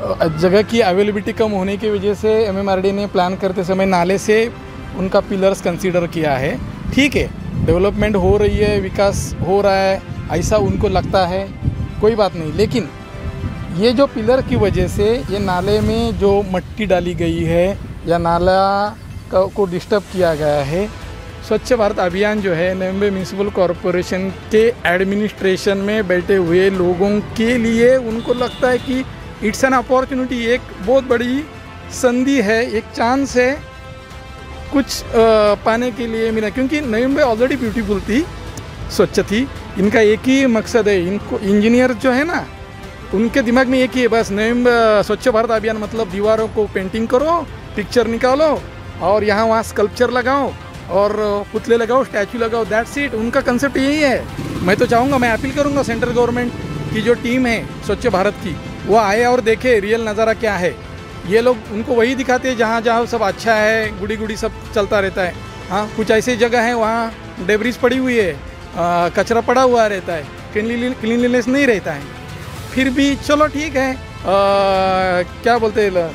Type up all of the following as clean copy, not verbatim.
जगह की अवेलेबिलिटी कम होने की वजह से एमएमआरडी ने प्लान करते समय नाले से उनका पिलर्स कंसीडर किया है। ठीक है, डेवलपमेंट हो रही है, विकास हो रहा है, ऐसा उनको लगता है, कोई बात नहीं। लेकिन ये जो पिलर की वजह से ये नाले में जो मट्टी डाली गई है या नाला को डिस्टर्ब किया गया है, स्वच्छ भारत अभियान जो है नवी मुंबई म्यूनिसिपल कॉरपोरेशन के एडमिनिस्ट्रेशन में बैठे हुए लोगों के लिए उनको लगता है कि इट्स एन अपॉर्चुनिटी, एक बहुत बड़ी संधि है, एक चांस है कुछ पाने के लिए मिला। क्योंकि नवी मुंबई ऑलरेडी ब्यूटीफुल थी, स्वच्छ थी। इनका एक ही मकसद है, इनको इंजीनियर जो है ना, उनके दिमाग में एक ही है, बस स्वच्छ भारत अभियान मतलब दीवारों को पेंटिंग करो, पिक्चर निकालो और यहाँ वहाँ स्कल्पचर लगाओ और पुतले लगाओ, स्टैचू लगाओ, दैट्स इट। उनका कंसेप्ट यही है। मैं तो चाहूँगा, मैं अपील करूँगा सेंट्रल गवर्नमेंट की जो टीम है स्वच्छ भारत की, वो आए और देखे रियल नज़ारा क्या है। ये लोग उनको वही दिखाते हैं जहाँ जहाँ सब अच्छा है, गुड़ी गुड़ी सब चलता रहता है। हाँ, कुछ ऐसी जगह है वहाँ डेब्रिज पड़ी हुई है, कचरा पड़ा हुआ रहता है, क्लीनलीनेस नहीं रहता है। फिर भी चलो ठीक है, क्या बोलते हैं,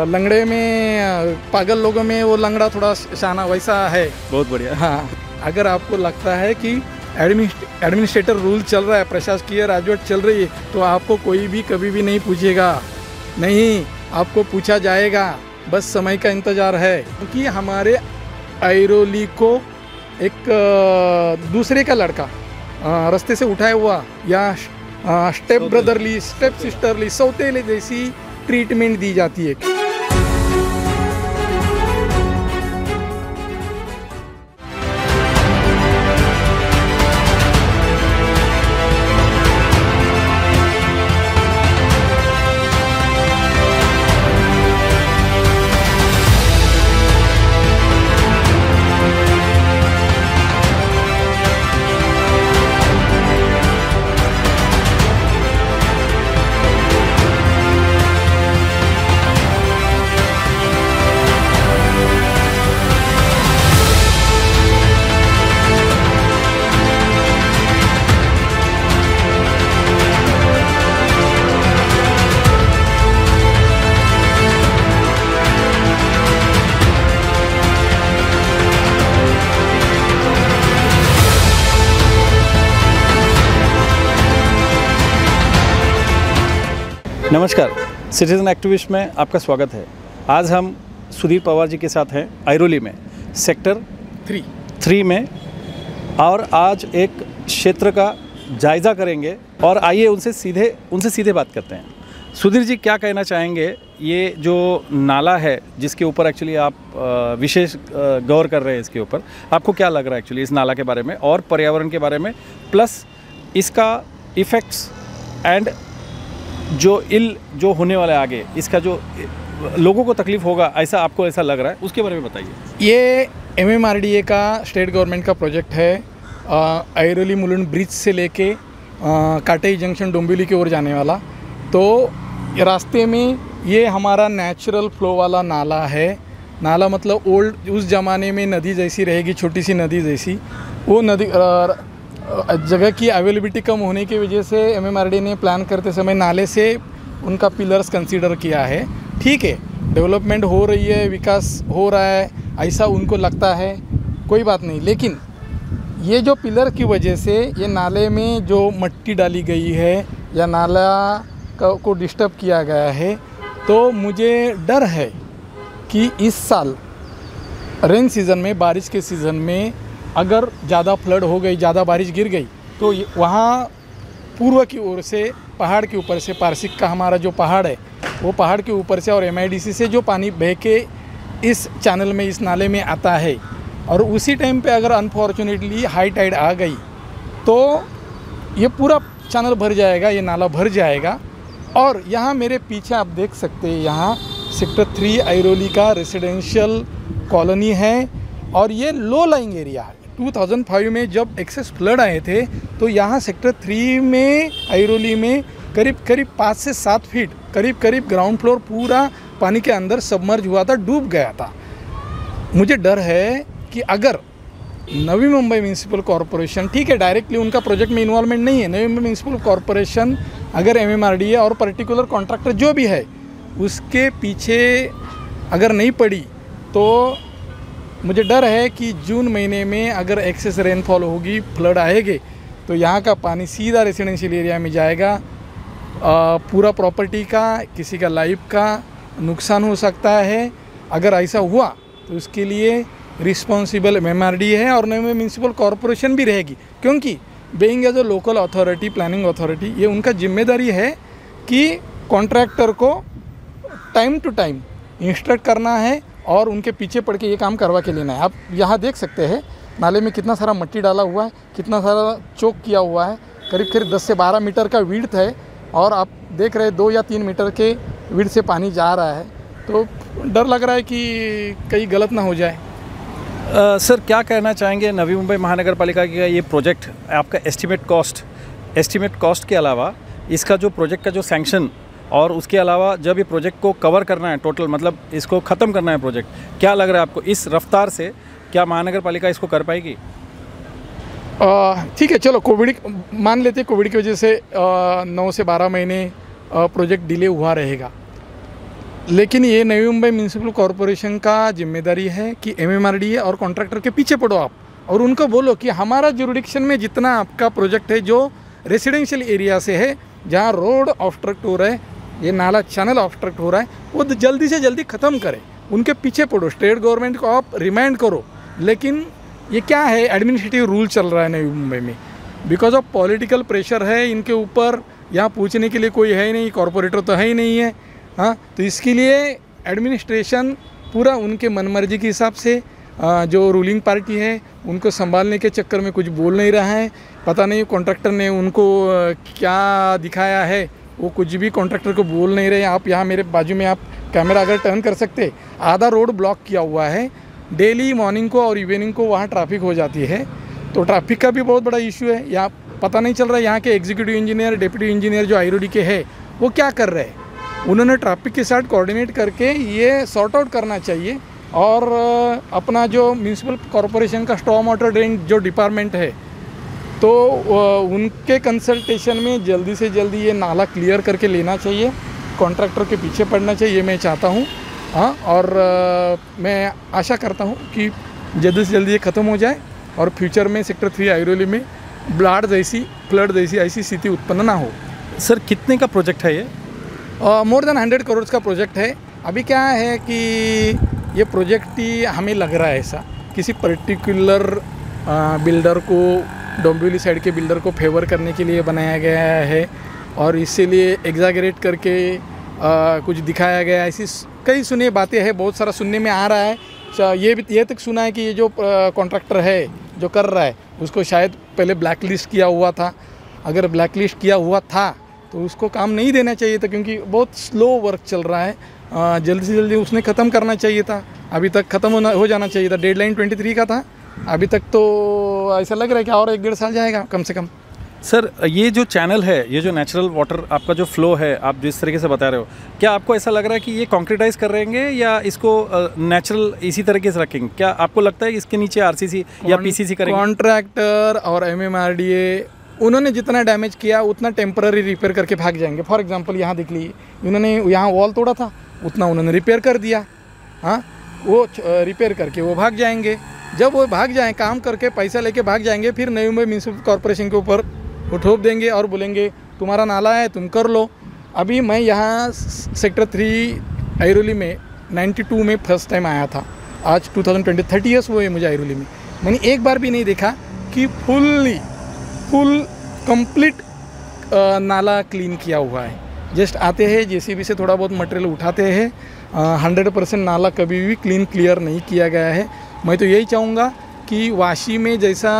लंगड़े में पागल लोगों में वो लंगड़ा थोड़ा शाना वैसा है। बहुत बढ़िया। हाँ, अगर आपको लगता है कि एडमिनिस्ट्रेटर रूल चल रहा है, प्रशासकीय राजवट चल रही है, तो आपको कोई भी कभी भी नहीं पूछेगा, नहीं आपको पूछा जाएगा, बस समय का इंतज़ार है। क्योंकि हमारे ऐरोली को एक दूसरे का लड़का रास्ते से उठाया हुआ या स्टेप ब्रदरली, स्टेप सिस्टरली, सौतेले जैसी ट्रीटमेंट दी जाती है। नमस्कार, सिटीजन एक्टिविस्ट में आपका स्वागत है। आज हम सुधीर पवार जी के साथ हैं ऐरोली में, सेक्टर 3 में, और आज एक क्षेत्र का जायज़ा करेंगे। और आइए उनसे सीधे बात करते हैं। सुधीर जी, क्या कहना चाहेंगे, ये जो नाला है जिसके ऊपर एक्चुअली आप विशेष गौर कर रहे हैं, इसके ऊपर आपको क्या लग रहा है एक्चुअली इस नाला के बारे में और पर्यावरण के बारे में, प्लस इसका इफ़ेक्ट्स एंड जो होने वाला है आगे, इसका जो लोगों को तकलीफ होगा, ऐसा लग रहा है, उसके बारे में बताइए। ये एमएमआरडीए का स्टेट गवर्नमेंट का प्रोजेक्ट है। ऐरोली मुलुंड ब्रिज से लेके काटेई जंक्शन डोंबिवली की ओर जाने वाला। तो रास्ते में ये हमारा नेचुरल फ्लो वाला नाला है। नाला मतलब ओल्ड, उस ज़माने में नदी जैसी रहेगी, छोटी सी नदी जैसी। वो नदी जगह की अवेलेबिलिटी कम होने की वजह से एमएमआरडी ने प्लान करते समय नाले से उनका पिलर्स कंसीडर किया है। ठीक है, डेवलपमेंट हो रही है, विकास हो रहा है, ऐसा उनको लगता है, कोई बात नहीं। लेकिन ये जो पिलर की वजह से ये नाले में जो मट्टी डाली गई है या नाला को डिस्टर्ब किया गया है, तो मुझे डर है कि इस साल रेन सीज़न में, बारिश के सीज़न में अगर ज़्यादा फ्लड हो गई, ज़्यादा बारिश गिर गई, तो वहाँ पूर्व की ओर से पहाड़ के ऊपर से, पारसिक का हमारा जो पहाड़ है, वो पहाड़ के ऊपर से और एमआईडीसी से जो पानी बह के इस चैनल में, इस नाले में आता है, और उसी टाइम पे अगर अनफॉर्चुनेटली हाई टाइड आ गई तो ये पूरा चैनल भर जाएगा, ये नाला भर जाएगा। और यहाँ मेरे पीछे आप देख सकते हैं, यहाँ सेक्टर 3 ऐरोली का रेसिडेंशियल कॉलोनी है और ये लो लाइंग एरिया है। 2005 में जब एक्सेस फ्लड आए थे तो यहाँ सेक्टर 3 में, ऐरोली में करीब 5 से 7 फीट करीब ग्राउंड फ्लोर पूरा पानी के अंदर सबमर्ज हुआ था, डूब गया था। मुझे डर है कि अगर नवी मुंबई म्यूनिसिपल कॉरपोरेशन, ठीक है डायरेक्टली उनका प्रोजेक्ट में इन्वॉल्वमेंट नहीं है, नवी मुंबई म्यूनिसिपल कॉरपोरेशन अगर MMRDA और पर्टिकुलर कॉन्ट्रैक्टर जो भी है उसके पीछे अगर नहीं पड़ी तो मुझे डर है कि जून महीने में अगर एक्सेस रेनफॉल होगी, फ्लड आएंगे, तो यहाँ का पानी सीधा रेसिडेंशियल एरिया में जाएगा। पूरा प्रॉपर्टी का, किसी का लाइफ का नुकसान हो सकता है। अगर ऐसा हुआ तो उसके लिए रिस्पॉन्सिबल MMRDA है और नई म्यूनसिपल कॉरपोरेशन भी रहेगी, क्योंकि being as a local authority, planning authority, ये उनका जिम्मेदारी है कि कॉन्ट्रैक्टर को टाइम टू टाइम इंस्ट्रक्ट करना है और उनके पीछे पड़ के ये काम करवा के लेना है। आप यहाँ देख सकते हैं नाले में कितना सारा मिट्टी डाला हुआ है, कितना सारा चौक किया हुआ है, करीब करीब 10 से 12 मीटर का विड्थ है और आप देख रहे हैं 2 या 3 मीटर के विड्थ से पानी जा रहा है। तो डर लग रहा है कि कहीं गलत ना हो जाए। सर क्या कहना चाहेंगे नवी मुंबई महानगर पालिका का ये प्रोजेक्ट, आपका एस्टिमेट कॉस्ट के अलावा इसका जो प्रोजेक्ट का जो सैंक्शन और उसके अलावा जब ये प्रोजेक्ट को कवर करना है टोटल, मतलब इसको ख़त्म करना है प्रोजेक्ट, क्या लग रहा है आपको इस रफ्तार से क्या महानगर पालिका इसको कर पाएगी? ठीक है, चलो कोविड मान लेते हैं, कोविड की वजह से 9 से 12 महीने प्रोजेक्ट डिले हुआ रहेगा, लेकिन ये नवी मुंबई म्यूनसिपल कॉरपोरेशन का जिम्मेदारी है कि MMRDA और कॉन्ट्रैक्टर के पीछे पड़ो आप और उनको बोलो कि हमारा जुरिडिक्शन में जितना आपका प्रोजेक्ट है जो रेसिडेंशियल एरिया से है, जहाँ रोड ऑब्स्ट्रक्ट हो रहा है, ये नाला चैनल ऑब्स्ट्रक्ट हो रहा है, वो जल्दी से जल्दी ख़त्म करें, उनके पीछे पड़ो। स्टेट गवर्नमेंट को आप रिमाइंड करो। लेकिन ये क्या है, एडमिनिस्ट्रेटिव रूल चल रहा है नवी मुंबई में, बिकॉज ऑफ पॉलिटिकल प्रेशर है इनके ऊपर। यहाँ पूछने के लिए कोई है ही नहीं, कॉरपोरेटर तो है ही नहीं है। हाँ, तो इसके लिए एडमिनिस्ट्रेशन पूरा उनके मनमर्जी के हिसाब से जो रूलिंग पार्टी है उनको संभालने के चक्कर में कुछ बोल नहीं रहा है। पता नहीं कॉन्ट्रैक्टर ने उनको क्या दिखाया है, वो कुछ भी कॉन्ट्रैक्टर को बोल नहीं रहे। आप यहाँ मेरे बाजू में आप कैमरा अगर टर्न कर सकते, आधा रोड ब्लॉक किया हुआ है। डेली मॉर्निंग को और इवनिंग को वहाँ ट्रैफिक हो जाती है, तो ट्रैफिक का भी बहुत बड़ा इशू है। यहाँ पता नहीं चल रहा है यहाँ के एग्जीक्यूटिव इंजीनियर, डिप्टी इंजीनियर जो IROD के है वो क्या कर रहे हैं। उन्होंने ट्रैफिक के साथ कोऑर्डिनेट करके ये सॉर्ट आउट करना चाहिए। और अपना जो म्यूनसिपल कॉरपोरेशन का स्टॉर्म वाटर ड्रेन जो डिपार्टमेंट है, तो उनके कंसल्टेशन में जल्दी से जल्दी ये नाला क्लियर करके लेना चाहिए, कॉन्ट्रैक्टर के पीछे पड़ना चाहिए, ये मैं चाहता हूँ। हाँ, और मैं आशा करता हूँ कि जल्दी से जल्दी ये ख़त्म हो जाए और फ्यूचर में सेक्टर 3 आइरोली में फ्लड जैसी ऐसी स्थिति उत्पन्न ना हो। सर कितने का प्रोजेक्ट है ये? मोर देन 100 करोड़ का प्रोजेक्ट है। अभी क्या है कि ये प्रोजेक्ट ही हमें लग रहा है ऐसा किसी पर्टिकुलर बिल्डर को, डोंबिवली साइड के बिल्डर को फेवर करने के लिए बनाया गया है और इसीलिए एग्जैगरेट करके कुछ दिखाया गया है। ऐसी कई सुनी बातें हैं, बहुत सारा सुनने में आ रहा है। ये तक सुना है कि ये जो कॉन्ट्रैक्टर है जो कर रहा है उसको शायद पहले ब्लैक लिस्ट किया हुआ था। अगर ब्लैक लिस्ट किया हुआ था तो उसको काम नहीं देना चाहिए था, क्योंकि बहुत स्लो वर्क चल रहा है। जल्दी से जल्दी उसने ख़त्म करना चाहिए था, अभी तक ख़त्म हो जाना चाहिए था। डेडलाइन 23 का था, अभी तक तो ऐसा लग रहा है कि और 1-1.5 साल जाएगा कम से कम। सर ये जो चैनल है, ये जो नेचुरल वाटर आपका जो फ्लो है, आप जिस तरीके से बता रहे हो, क्या आपको ऐसा लग रहा है कि ये कॉन्क्रीटाइज कर रहेंगे या इसको नेचुरल इसी तरीके से रखेंगे? क्या आपको लगता है कि इसके नीचे RCC या PCC करेंगे? कॉन्ट्रैक्टर और MMRDA उन्होंने जितना डैमेज किया उतना टेम्पररी रिपेयर करके भाग जाएंगे। फॉर एग्जांपल यहाँ देख लीजिए, उन्होंने यहाँ वॉल तोड़ा था, उतना उन्होंने रिपेयर कर दिया। हाँ, वो रिपेयर करके वो भाग जाएंगे। जब वो भाग जाएं, काम करके पैसा लेके भाग जाएंगे, फिर नई मुंबई म्यूनसिपल कॉरपोरेशन के ऊपर वो ठोप देंगे और बोलेंगे तुम्हारा नाला है, तुम कर लो। अभी मैं यहाँ सेक्टर 3 आइरोली में 92 में फर्स्ट टाइम आया था। आज 30 ईयर्स हुए मुझे आइरोली में। मैंने एक बार भी नहीं देखा कि फुल कंप्लीट नाला क्लीन किया हुआ है। जस्ट आते हैं JCB से थोड़ा बहुत मटेरियल उठाते हैं, 100% नाला कभी भी क्लियर नहीं किया गया है। मैं तो यही चाहूँगा कि वाशी में जैसा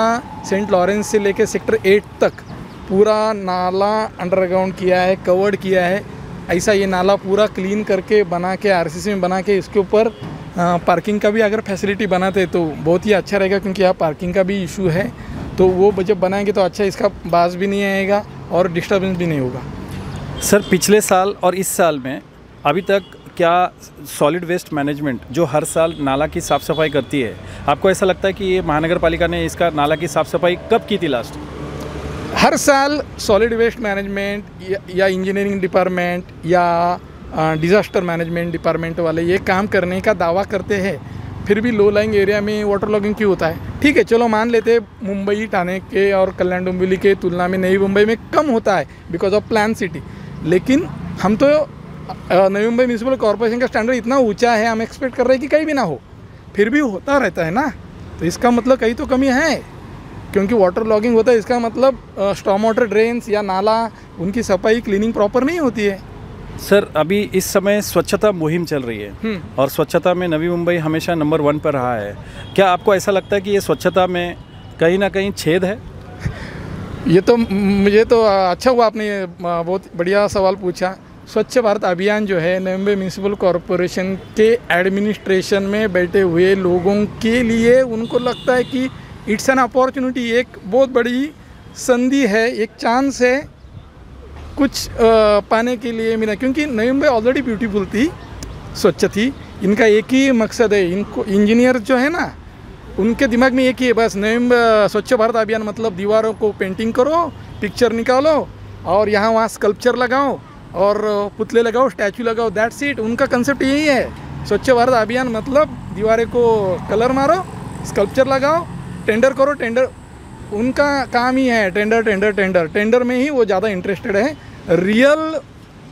सेंट लॉरेंस से लेकर सेक्टर 8 तक पूरा नाला अंडरग्राउंड किया है, कवर्ड किया है, ऐसा ये नाला पूरा क्लीन करके बना के RCC में बना के इसके ऊपर पार्किंग का भी अगर फैसिलिटी बनाते तो बहुत ही अच्छा रहेगा, क्योंकि यहाँ पार्किंग का भी इशू है। तो वो जब बनाएंगे तो अच्छा, इसका बास भी नहीं आएगा और डिस्टर्बेंस भी नहीं होगा। सर पिछले साल और इस साल में अभी तक क्या सॉलिड वेस्ट मैनेजमेंट जो हर साल नाला की साफ़ सफाई करती है, आपको ऐसा लगता है कि ये महानगर पालिका ने इसका नाला की साफ़ सफाई कब की थी लास्ट? हर साल सॉलिड वेस्ट मैनेजमेंट या इंजीनियरिंग डिपार्टमेंट या डिज़ास्टर मैनेजमेंट डिपार्टमेंट वाले ये काम करने का दावा करते हैं, फिर भी लो लाइंग एरिया में वाटर लॉगिंग क्यों होता है? ठीक है, चलो मान लेते हैं मुंबई, ठाणे के और कल्याण डोंबिवली के तुलना में नई मुंबई में कम होता है बिकॉज ऑफ प्लान सिटी। लेकिन हम तो नई मुंबई म्यूनसिपल कॉर्पोरेशन का स्टैंडर्ड इतना ऊंचा है, हम एक्सपेक्ट कर रहे हैं कि कहीं भी ना हो, फिर भी होता रहता है ना। तो इसका मतलब कहीं तो कमी है, क्योंकि वाटर लॉगिंग होता है इसका मतलब स्टॉर्म वाटर ड्रेन्स या नाला उनकी सफाई क्लीनिंग प्रॉपर नहीं होती है। सर, अभी इस समय स्वच्छता मुहिम चल रही है और स्वच्छता में नवी मुंबई हमेशा नंबर 1 पर रहा है। क्या आपको ऐसा लगता है कि ये स्वच्छता में कहीं ना कहीं छेद है? ये तो मुझे तो अच्छा हुआ आपने ये बहुत बढ़िया सवाल पूछा। स्वच्छ भारत अभियान जो है नवी मुंबई म्यूनसिपल कॉरपोरेशन के एडमिनिस्ट्रेशन में बैठे हुए लोगों के लिए उनको लगता है कि इट्स एन अपॉर्चुनिटी, एक बहुत बड़ी संधि है, एक चांस है कुछ पाने के लिए मिला, क्योंकि नई मुंबई ऑलरेडी ब्यूटीफुल थी, स्वच्छ थी। इनका एक ही मकसद है, इनको इंजीनियर जो है ना उनके दिमाग में एक ही है, बस नई मुंबई स्वच्छ भारत अभियान मतलब दीवारों को पेंटिंग करो, पिक्चर निकालो और यहाँ वहाँ स्कल्पचर लगाओ और पुतले लगाओ, स्टैचू लगाओ, दैट्स इट। उनका कंसेप्ट यही है। स्वच्छ भारत अभियान मतलब दीवारें को कलर मारो, स्कल्पचर लगाओ, टेंडर करो, टेंडर उनका काम ही है, टेंडर टेंडर टेंडर टेंडर में ही वो ज़्यादा इंटरेस्टेड है, रियल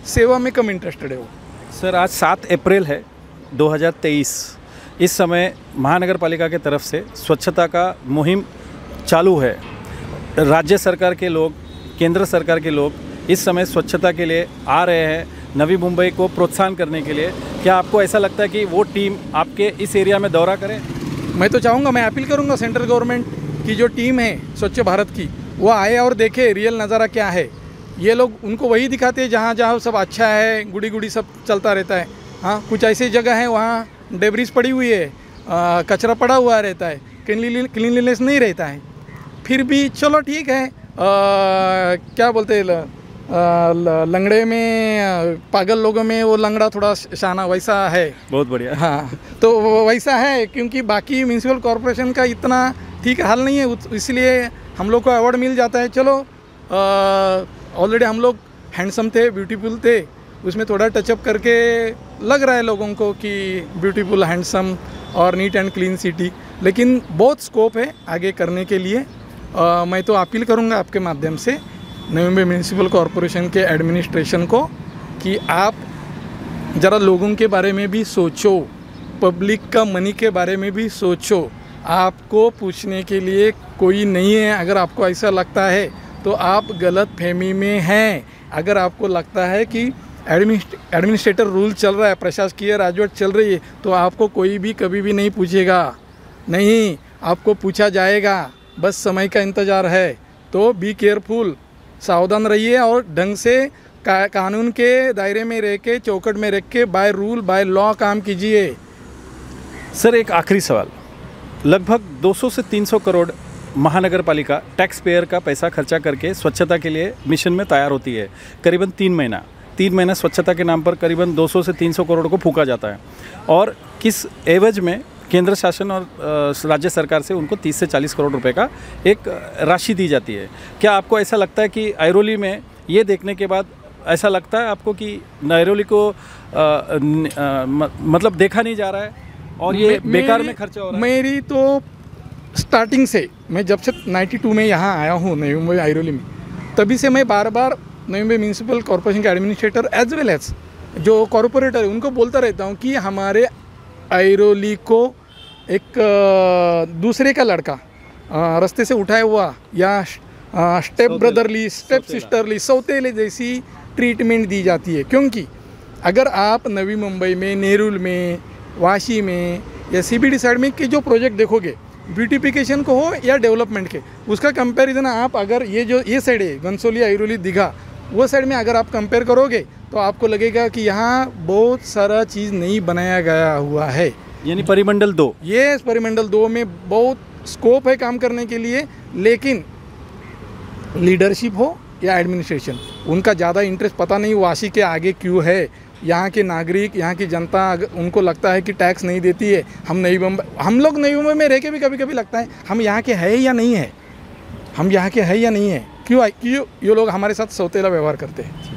सेवा में कम इंटरेस्टेड है वो। सर, आज 7 अप्रैल है 2023। इस समय महानगर पालिका के तरफ से स्वच्छता का मुहिम चालू है। राज्य सरकार के लोग, केंद्र सरकार के लोग इस समय स्वच्छता के लिए आ रहे हैं नवी मुंबई को प्रोत्साहन करने के लिए। क्या आपको ऐसा लगता है कि वो टीम आपके इस एरिया में दौरा करे? मैं तो चाहूँगा, मैं अपील करूँगा सेंट्रल गवर्नमेंट की जो टीम है स्वच्छ भारत की, वो आए और देखे रियल नज़ारा क्या है। ये लोग उनको वही दिखाते हैं जहाँ जहाँ सब अच्छा है, गुड़ी गुड़ी सब चलता रहता है। हाँ, कुछ ऐसी जगह है वहाँ डेब्रिस पड़ी हुई है, कचरा पड़ा हुआ रहता है, क्लीनलीनेस नहीं रहता है। फिर भी चलो ठीक है, क्या बोलते हैं लंगड़े में पागल लोगों में वो लंगड़ा थोड़ा शाना वैसा है। बहुत बढ़िया। हाँ, तो वैसा है, क्योंकि बाकी म्यूनसिपल कॉर्पोरेशन का इतना ठीक हाल नहीं है, इसलिए हम लोग को अवार्ड मिल जाता है। चलो, ऑलरेडी हम लोग हैंडसम थे, ब्यूटीफुल थे, उसमें थोड़ा टचअप करके लग रहा है लोगों को कि ब्यूटीफुल, हैंडसम और नीट एंड क्लीन सिटी। लेकिन बहुत स्कोप है आगे करने के लिए। मैं तो अपील करूँगा आपके माध्यम से नई मुंबई म्यूनसिपल कॉर्पोरेशन के एडमिनिस्ट्रेशन को कि आप ज़रा लोगों के बारे में भी सोचो, पब्लिक का मनी के बारे में भी सोचो। आपको पूछने के लिए कोई नहीं है। अगर आपको ऐसा लगता है तो आप गलत फहमी में हैं। अगर आपको लगता है कि एडमिनिस्ट्रेटर रूल चल रहा है, प्रशासकीय राजवट चल रही है, तो आपको कोई भी कभी भी नहीं पूछेगा, नहीं, आपको पूछा जाएगा। बस समय का इंतज़ार है। तो बी केयरफुल, सावधान रहिए और ढंग से कानून के दायरे में रह के, चौकट में रख के, बाय रूल बाय लॉ काम कीजिए। सर, एक आखिरी सवाल। लगभग 200 से 300 करोड़ महानगर पालिका टैक्स पेयर का पैसा खर्चा करके स्वच्छता के लिए मिशन में तैयार होती है। करीबन 3 महीना स्वच्छता के नाम पर करीबन 200 से 300 करोड़ को फूका जाता है और किस एवज में केंद्र शासन और राज्य सरकार से उनको 30 से 40 करोड़ रुपए का एक राशि दी जाती है। क्या आपको ऐसा लगता है कि आइरोली में ये देखने के बाद ऐसा लगता है आपको कि आइरोली को मतलब देखा नहीं जा रहा है और ये बेकार में खर्चा हो रहा है? मेरी तो स्टार्टिंग से, मैं जब से 92 में यहाँ आया हूँ नई मुंबई आइरोली में, तभी से मैं बार बार नई मुंबई म्यूनसिपल कॉर्पोरेशन के एडमिनिस्ट्रेटर एज वेल एज जो कॉर्पोरेटर है उनको बोलता रहता हूँ कि हमारे आइरोली को एक दूसरे का लड़का रास्ते से उठाया हुआ या स्टेप ब्रदरली, स्टेप सिस्टरली, सौतेले जैसी ट्रीटमेंट दी जाती है। क्योंकि अगर आप नवी मुंबई में, नेरुल में, वाशी में या सीबीडी साइड में के जो प्रोजेक्ट देखोगे, ब्यूटिफिकेशन को हो या डेवलपमेंट के, उसका कंपैरिजन आप अगर ये साइड है घनसोली, आइरोली, दीघा, वो साइड में अगर आप कंपेयर करोगे तो आपको लगेगा कि यहाँ बहुत सारा चीज़ नहीं बनाया गया हुआ है। यानी परिमंडल 2, ये परिमंडल 2 में बहुत स्कोप है काम करने के लिए, लेकिन लीडरशिप हो या एडमिनिस्ट्रेशन, उनका ज़्यादा इंटरेस्ट पता नहीं वाशी के आगे क्यों है। यहाँ के नागरिक, यहाँ की जनता, उनको लगता है कि टैक्स नहीं देती है। हम लोग नई मुंबई में रह के भी कभी कभी लगता है हम यहाँ के है या नहीं है, हम यहाँ के है या नहीं है। क्यों ये लोग हमारे साथ सौतेला व्यवहार करते हैं।